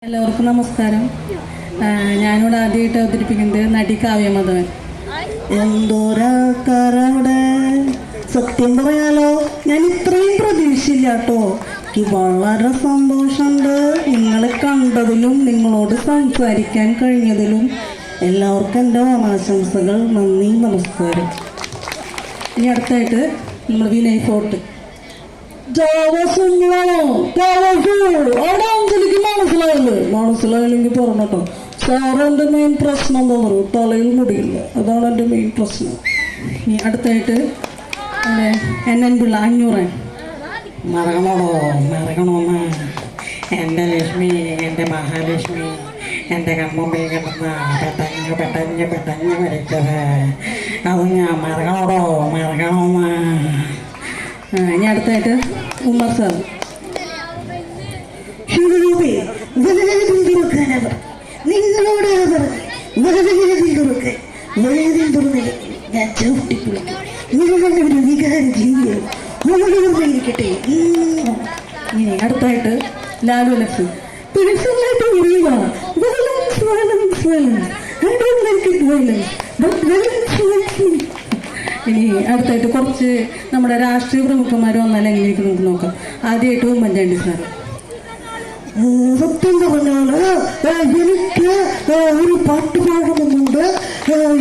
എല്ലാവർക്കും നമസ്കാരം. ഞാനിവിടെ ആദ്യമായിട്ട് അവതരിപ്പിക്കുന്നത് നടി കാവ്യമധവൻ. എന്തോരാൾക്കാരവിടെ! സത്യം പറയാലോ, ഞാൻ ഇത്രയും പ്രതീക്ഷയില്ല കേട്ടോ. എനിക്ക് വളരെ സന്തോഷമുണ്ട് നിങ്ങളെ കണ്ടതിലും നിങ്ങളോട് സംസാരിക്കാൻ കഴിഞ്ഞതിലും. എല്ലാവർക്കും എൻ്റെ ഓണാശംസകൾ. നന്ദി, നമസ്കാരം. ഇനി അടുത്തായിട്ട് നമ്മൾ വിനയ് ഫോർട്ട്. മനസ്സിലായില്ലെങ്കിൽ പറഞ്ഞോ. സാറ് എൻ്റെ മെയിൻ പ്രശ്നം എന്താ പറയുക, തലയിൽ മുടിയില്ല, അതാണ് എൻ്റെ മെയിൻ പ്രശ്നം. ഇനി അടുത്തായിട്ട് NN പിള്ള 500. മറക്കണോന്ന് എൻ്റെ ലക്ഷ്മി, എൻ്റെ മഹാലക്ഷ്മി, എൻ്റെ കൺമുമ്പിൽ കിടന്ന പെട്ടഞ്ഞ് മരിച്ചത് അത് ഞാൻ മറക്കണോന്ന്. ഇനി അടുത്തായിട്ട് ഉമ്മർ സാർ. നിങ്ങളോട് ഞാൻ ചവിട്ടിക്കുളിക്കും. നിങ്ങളുടെ ഒരു വികാര ജീവിക്കട്ടെ. ഇനി അടുത്തായിട്ട് ലാലു ലക്ഷ്മി. ഇനി അടുത്തായിട്ട് കുറച്ച് നമ്മുടെ രാഷ്ട്രീയ പ്രമുഖന്മാർ വന്നാൽ എങ്ങനെയൊക്കെ നമുക്ക് നോക്കാം. ആദ്യമായിട്ട് ഉമ്മൻചാണ്ടി സാർ. സത്യം പറഞ്ഞാല് എനിക്ക് ഒരു പാട്ട് പാടണമെന്നുണ്ട്.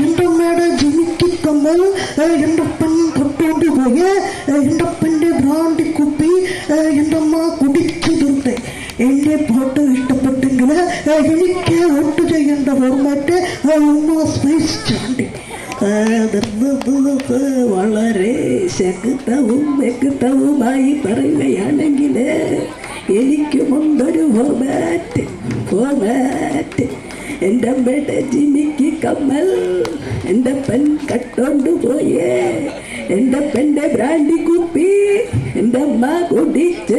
എൻ്റെ അമ്മയുടെ ജനിക്കമ്മൽ എൻ്റെ അപ്പൻ തൊട്ടോണ്ട് പോയി എൻ്റെ അപ്പൻ്റെ ബ്രാൻഡി കുപ്പി എൻ്റെ അമ്മ കുടിച്ചു തീർത്ത്. എൻ്റെ പാട്ട് ഇഷ്ടപ്പെട്ടെങ്കിൽ എനിക്ക് വോട്ട് ചെയ്യേണ്ട ഫോർമാറ്റ് ഉമ്മ സ്പേസ് ചാണ്ടി. വളരെ ശക്തവുമായി പറയുകയാണെങ്കിൽ എനിക്കുമുണ്ടൊരു ഫോർമാറ്റ്. എൻ്റെ അമ്മയുടെ ജിമിക്ക് കമ്മൽ എൻ്റെ പെൻ കട്ടോണ്ട് പോയേ. എൻ്റെ അപ്പൻ്റെ ബ്രാൻഡി കുപ്പി എൻ്റെ അമ്മ കുടിച്ച്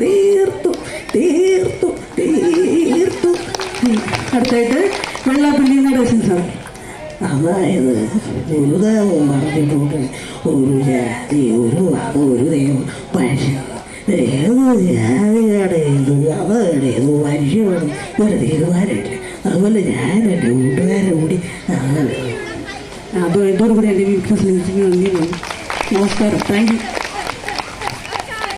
തീർത്തു. അടുത്തായിട്ട് വെള്ളാപ്പള്ളി നടേശൻ സാർ. അതായത് ഒരു ദൈവം പറഞ്ഞിട്ടുണ്ട്, ഒരു ജാതി, ഒരു മതം, ഒരു ദൈവം, മനുഷ്യൻ. ഏത് ജാതിയുടെ മതയുടെ മനുഷ്യനും ഒരു തീരുമാനമില്ല. അതുപോലെ ഞാൻ എൻ്റെ കൂട്ടുകാരെ കൂടി ഇതോടുകൂടി എൻ്റെ വീട്ടിൽ നന്ദി. നമസ്കാരം. Thank you.